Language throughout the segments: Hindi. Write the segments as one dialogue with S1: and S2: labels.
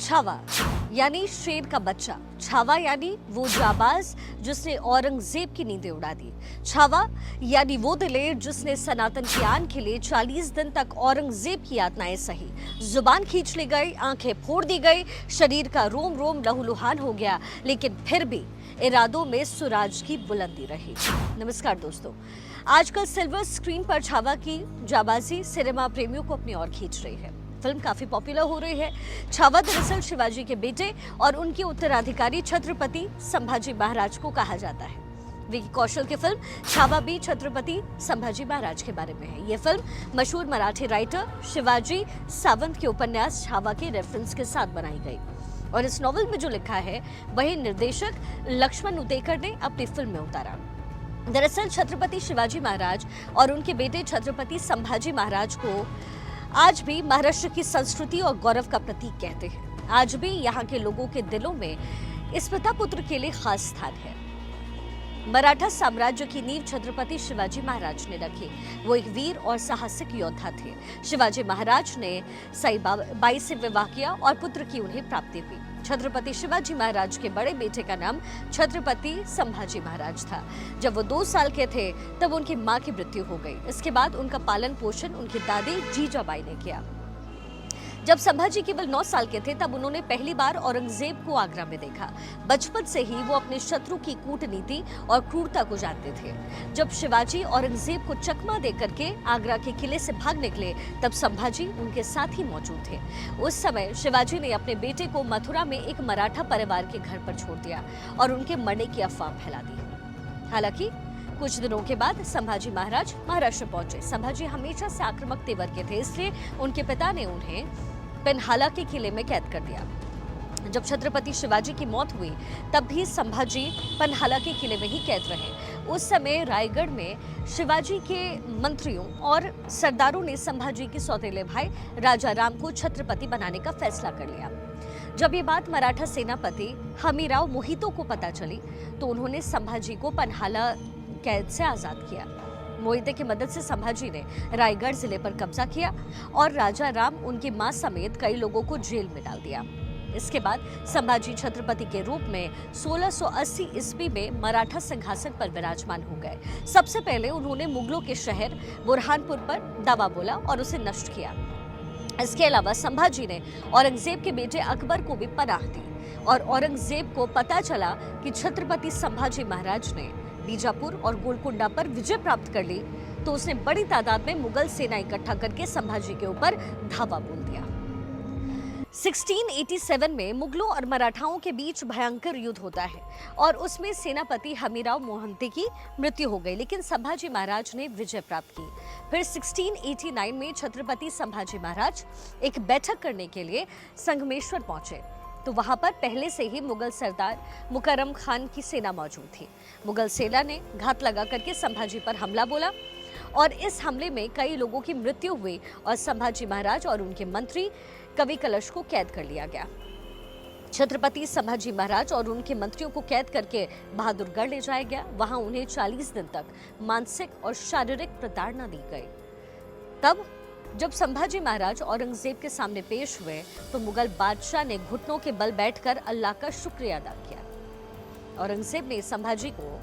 S1: छावा यानी शेर का बच्चा, छावा यानी वो जाबाज जिसने औरंगजेब की नींदें उड़ा दी, छावा यानी वो दिलेर जिसने सनातन की आन के लिए 40 दिन तक औरंगजेब की यातनाएं सही, जुबान खींच ली गई, आंखें फोड़ दी गई, शरीर का रोम रोम लहूलुहान हो गया, लेकिन फिर भी इरादों में सुराज की बुलंदी रही। नमस्कार दोस्तों, आजकल सिल्वर स्क्रीन पर छावा की जाबाजी सिनेमा प्रेमियों को अपनी ओर खींच रही है। फिल्म काफी पॉपुलर हो रही है। छावा दरअसल शिवाजी के बेटे और उनके उत्तराधिकारी छत्रपति संभाजी महाराज को कहा जाता है। विकी कौशल की फिल्म छावा भी छत्रपति संभाजी महाराज के बारे में है। ये फिल्म मशहूर मराठी राइटर शिवाजी सावंत के उपन्यास छावा के रेफरेंस के साथ बनाई गई और इस नॉवेल में जो लिखा है वही निर्देशक लक्ष्मण उतेकर ने अपनी फिल्म में उतारा। दरअसल छत्रपति शिवाजी महाराज और उनके बेटे छत्रपति संभाजी महाराज को आज भी महाराष्ट्र की संस्कृति और गौरव का प्रतीक कहते हैं। आज भी यहाँ के लोगों के दिलों में इस पिता पुत्र के लिए खास स्थान है। मराठा साम्राज्य की नींव छत्रपति शिवाजी महाराज ने रखी। वो एक वीर और साहसिक योद्धा थे। शिवाजी महाराज ने सईबाई से विवाह किया और पुत्र की उन्हें प्राप्ति हुई। छत्रपति शिवाजी महाराज के बड़े बेटे का नाम छत्रपति संभाजी महाराज था। जब वो 2 साल के थे तब उनकी मां की मृत्यु हो गई। इसके बाद उनका पालन पोषण उनकी दादी जीजाबाई ने किया। जब संभाजी केवल 9 साल के थे तब उन्होंने पहली बार औरंगजेब को आगरा में देखा। बचपन से ही वो अपने शत्रु की कूटनीति और क्रूरता को जानते थे। जब शिवाजी औरंगजेब को चकमा देकर के आगरा के किले से भाग निकले तब संभाजी उनके साथ ही मौजूद थे। उस समय शिवाजी ने अपने बेटे को मथुरा में एक मराठा परिवार के घर पर छोड़ दिया और उनके मरने की अफवाह फैला दी। हालांकि कुछ दिनों के बाद संभाजी महाराज महाराष्ट्र पहुंचे। संभाजी हमेशा से आक्रामक तेवर के थे, इसलिए उनके पिता ने उन्हें पन्हाला के किले में कैद कर दिया। जब छत्रपति शिवाजी की मौत हुई तब भी संभाजी पन्हाला के किले में ही कैद रहे। उस समय रायगढ़ में शिवाजी के मंत्रियों और सरदारों ने संभाजी के सौतेले भाई राजा राम को छत्रपति बनाने का फैसला कर लिया। जब ये बात मराठा सेनापति हमीराव मोहितो को पता चली तो उन्होंने संभाजी को पन्हाला कैद से आजाद किया। मोहिते की मदद से संभाजी ने रायगढ़ जिले पर कब्जा किया और राजा राम उनकी मां समेत कई लोगों को जेल में डाल दिया। इसके बाद संभाजी छत्रपति के रूप में 1680 ईस्वी में मराठा सिंहासन पर विराजमान हो गए। सबसे पहले उन्होंने मुगलों के शहर बुरहानपुर पर दावा बोला और उसे नष्ट किया। इसके अलावा संभाजी ने औरंगजेब के बेटे अकबर को भी पनाह दी और औरंगजेब को पता चला कि छत्रपति संभाजी महाराज ने बीजापुर और गोलकुंडा पर विजय प्राप्त कर ली तो उसने बड़ी तादाद में मुगल सेना इकट्ठा करके संभाजी के ऊपर धावा बोल दिया। 1687 में मुगलों और मराठाओं के बीच भयंकर युद्ध होता है और उसमें सेनापति हमीराव मोहंती की मृत्यु हो गई, लेकिन संभाजी महाराज ने विजय प्राप्त की। फिर 1689 में छत्रपति संभाजी महाराज एक बैठक करने के लिए संगमेश्वर पहुंचे तो वहां पर पहले से ही मुगल सरदार मुकर्रम खान की सेना मौजूद थी। मुगल सेना ने घात लगा करके संभाजी पर हमला बोला और इस हमले में कई लोगों की मृत्यु हुई और संभाजी महाराज और उनके मंत्री कवि कलश को कैद कर लिया गया। छत्रपति संभाजी महाराज और उनके मंत्रियों को कैद करके बहादुरगढ़ ले जाया गया। वहां उन्हें 40 दिन तक मानसिक और शारीरिक प्रताड़ना दी गई। तब जब संभाजी महाराज औरंगजेब के सामने पेश हुए तो मुगल बादशाह ने घुटनों के बल बैठकर अल्लाह का शुक्रिया अदा किया। औरंगजेब ने संभाजी को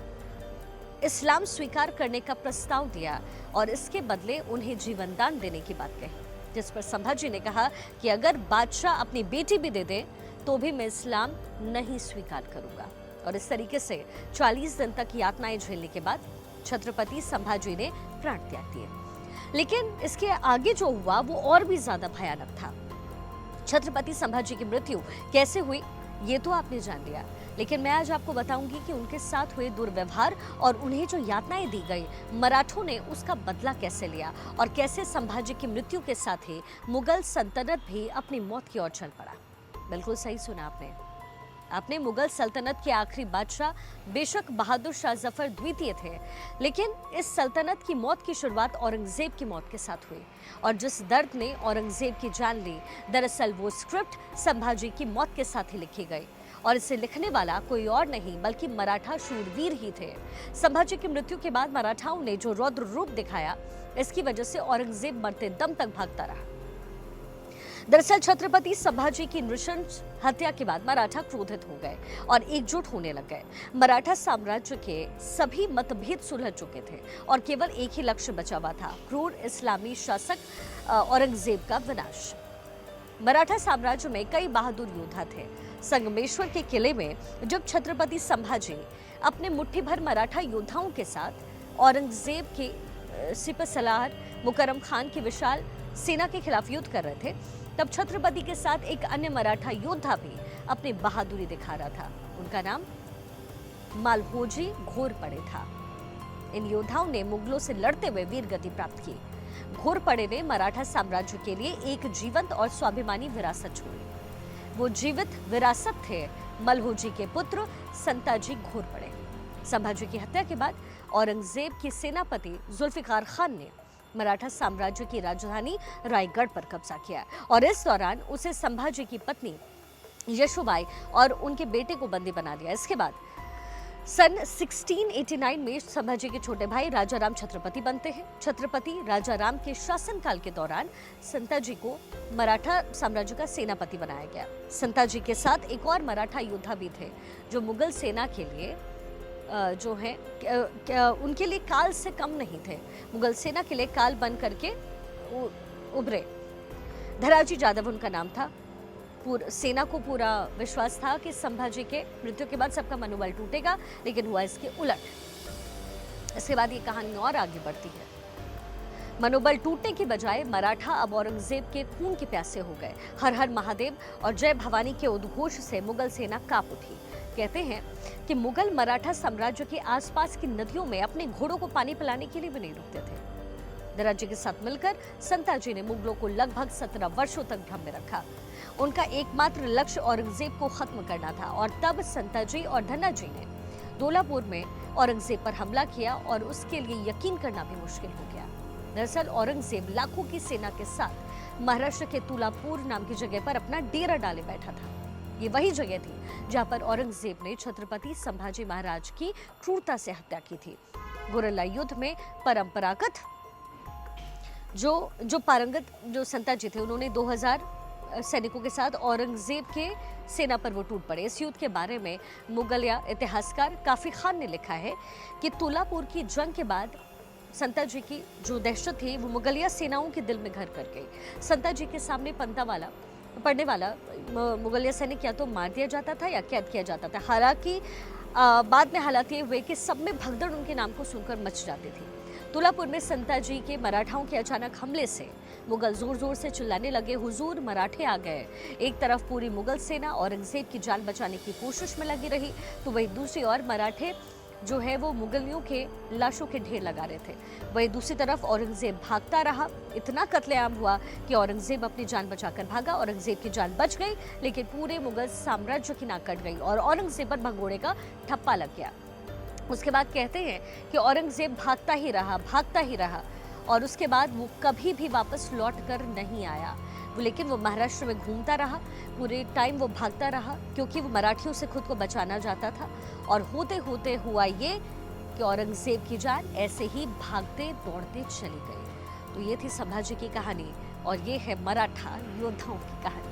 S1: इस्लाम स्वीकार करने का प्रस्ताव दिया और इसके बदले उन्हें जीवन दान देने की बात कही, जिस पर संभाजी ने कहा कि अगर बादशाह अपनी बेटी भी दे दे तो भी मैं इस्लाम नहीं स्वीकार करूंगा। और इस तरीके से 40 दिन तक यातनाएं झेलने के बाद छत्रपति संभाजी ने प्राण त्याग दिए। लेकिन इसके आगे जो हुआ वो और भी ज्यादा भयानक था। छत्रपति संभाजी की मृत्यु कैसे हुई ये तो आपने जान लिया, लेकिन मैं आज आपको बताऊंगी कि उनके साथ हुए दुर्व्यवहार और उन्हें जो यातनाएं दी गई, मराठों ने उसका बदला कैसे लिया और कैसे संभाजी की मृत्यु के साथ ही मुगल सल्तनत भी अपनी मौत की ओर चल पड़ा। बिल्कुल सही सुना आपने मुगल सल्तनत के आखिरी बादशाह बेशक बहादुर शाह जफर द्वितीय थे, लेकिन इस सल्तनत की मौत की शुरुआत औरंगजेब की मौत के साथ हुई और जिस दर्द ने औरंगजेब की जान ली, दरअसल वो स्क्रिप्ट संभाजी की मौत के साथ ही लिखी गई और इसे लिखने वाला कोई और नहीं बल्कि मराठा शूरवीर ही थे। संभाजी की मृत्यु के बाद मराठाओं ने जो रौद्र रूप दिखाया, इसकी वजह से औरंगजेब मरते दम तक भागता रहा। दरअसल छत्रपति संभाजी की नृशंस हत्या के बाद मराठा क्रोधित हो गए और एकजुट होने लग गए। मराठा साम्राज्य के सभी मतभेद सुलझ चुके थे और केवल एक ही लक्ष्य बचा हुआ था, क्रूर इस्लामी शासक औरंगजेब का विनाश। मराठा साम्राज्य में कई बहादुर योद्धा थे। संगमेश्वर के किले में जब छत्रपति संभाजी अपने मुट्ठी भर मराठा योद्धाओं के साथ औरंगजेब के सिपहसालार मुकरम खान की विशाल सेना के खिलाफ युद्ध कर रहे थे, तब छत्रपति के साथ एक अन्य मराठा योद्धा भी अपनी बहादुरी दिखा रहा था। उनका नाम मालभोजी घोरपड़े था। इन योद्धाओं ने मुगलों से लड़ते हुए वीर गति प्राप्त की। घोरपड़े ने मराठा साम्राज्य के लिए एक जीवंत और स्वाभिमानी विरासत छोड़ी। वो जीवित विरासत थे मलहोजी के पुत्र संताजी घोरपड़े। संभाजी की हत्या के बाद औरंगजेब के सेनापति जुल्फिकार खान ने मराठा साम्राज्य की राजधानी रायगढ़ पर कब्जा किया और इस दौरान उसे संभाजी की पत्नी यशोबाई और उनके बेटे को बंदी बना लिया। इसके बाद सन 1689 में संभाजी के छोटे भाई राजाराम छत्रपति बनते हैं। छत्रपति राजाराम के शासनकाल के दौरान संताजी को मराठा साम्राज्य का सेनापति बनाया गया। संताजी के साथ एक और मराठा योद्धा भी थे जो मुगल सेना के लिए जो है उनके लिए काल से कम नहीं थे, मुगल सेना के लिए काल बन करके उभरे। धराजी जादव उनका नाम था। सेना को पूरा विश्वास था कि संभाजी के मृत्यु के बाद सबका मनोबल टूटेगा, लेकिन हुआ इसके उलट। इसके बाद ये कहानी और आगे बढ़ती है। मनोबल टूटने की बजाय मराठा अब औरंगजेब के खून के प्यासे हो गए। हर हर महादेव और जय भवानी के उद्घोष से मुगल सेना कांप उठी। कहते हैं कि मुगल मराठा साम्राज्य के आसपास की नदियों में अपने घोड़ों को पानी पिलाने के लिए भी नहीं रुकते थे। धराजी के साथ मिलकर संताजी ने मुगलों को लगभग 17 वर्षों तक भ्रम में रखा। उनका एकमात्र लक्ष्य औरंगजेब को खत्म करना था और तब संताजी और धन्नाजी ने धौलापुर में औरंगजेब पर हमला किया और उसके लिए यकीन करना भी मुश्किल हो गया। दरअसल औरंगजेब लाखों की सेना के साथ महाराष्ट्र के तुलापुर नाम की जगह पर अपना डेरा डाले बैठा था। ये वही जगह थी जहां पर औरंगजेब ने छत्रपति संभाजी महाराज की क्रूरता से हत्या की थी। गुरिल्ला युद्ध में परंपरागत जो पारंगत जो संताजी थे, उन्होंने 2000 सैनिकों के साथ औरंगजेब के सेना पर वो टूट पड़े। इस युद्ध के बारे में मुगलिया इतिहासकार काफी खान ने लिखा है कि तुलापुर की जंग के बाद संताजी की जो दहशत थी वो मुगलिया सेनाओं के दिल में घर कर गई। संताजी के सामने पड़ने वाला मुगलिया सैनिक या तो मार दिया जाता था या कैद किया जाता था। हालांकि बाद में हालात ये हुए कि सब में भगदड़ उनके नाम को सुनकर मच जाती थी। तुलापुर में संताजी के मराठाओं के अचानक हमले से मुगल जोर जोर से चिल्लाने लगे, हुजूर मराठे आ गए। एक तरफ पूरी मुगल सेना औरंगजेब की जान बचाने की कोशिश में लगी रही, तो वहीं दूसरी ओर मराठे जो है वो मुगलियों के लाशों के ढेर लगा रहे थे। वहीं दूसरी तरफ औरंगजेब भागता रहा। इतना कत्लेआम हुआ कि औरंगजेब अपनी जान बचाकर भागा। औरंगजेब की जान बच गई, लेकिन पूरे मुगल साम्राज्य की नाक कट गई और औरंगजेब पर भगोड़े का ठप्पा लग गया। उसके बाद कहते हैं कि औरंगजेब भागता ही रहा और उसके बाद वो कभी भी वापस लौट कर नहीं आया। लेकिन वो महाराष्ट्र में घूमता रहा, पूरे टाइम वो भागता रहा क्योंकि वो मराठियों से खुद को बचाना चाहता था। और होते होते हुआ ये कि औरंगजेब की जान ऐसे ही भागते दौड़ते चली गई। तो ये थी संभाजी की कहानी और ये है मराठा योद्धाओं की कहानी।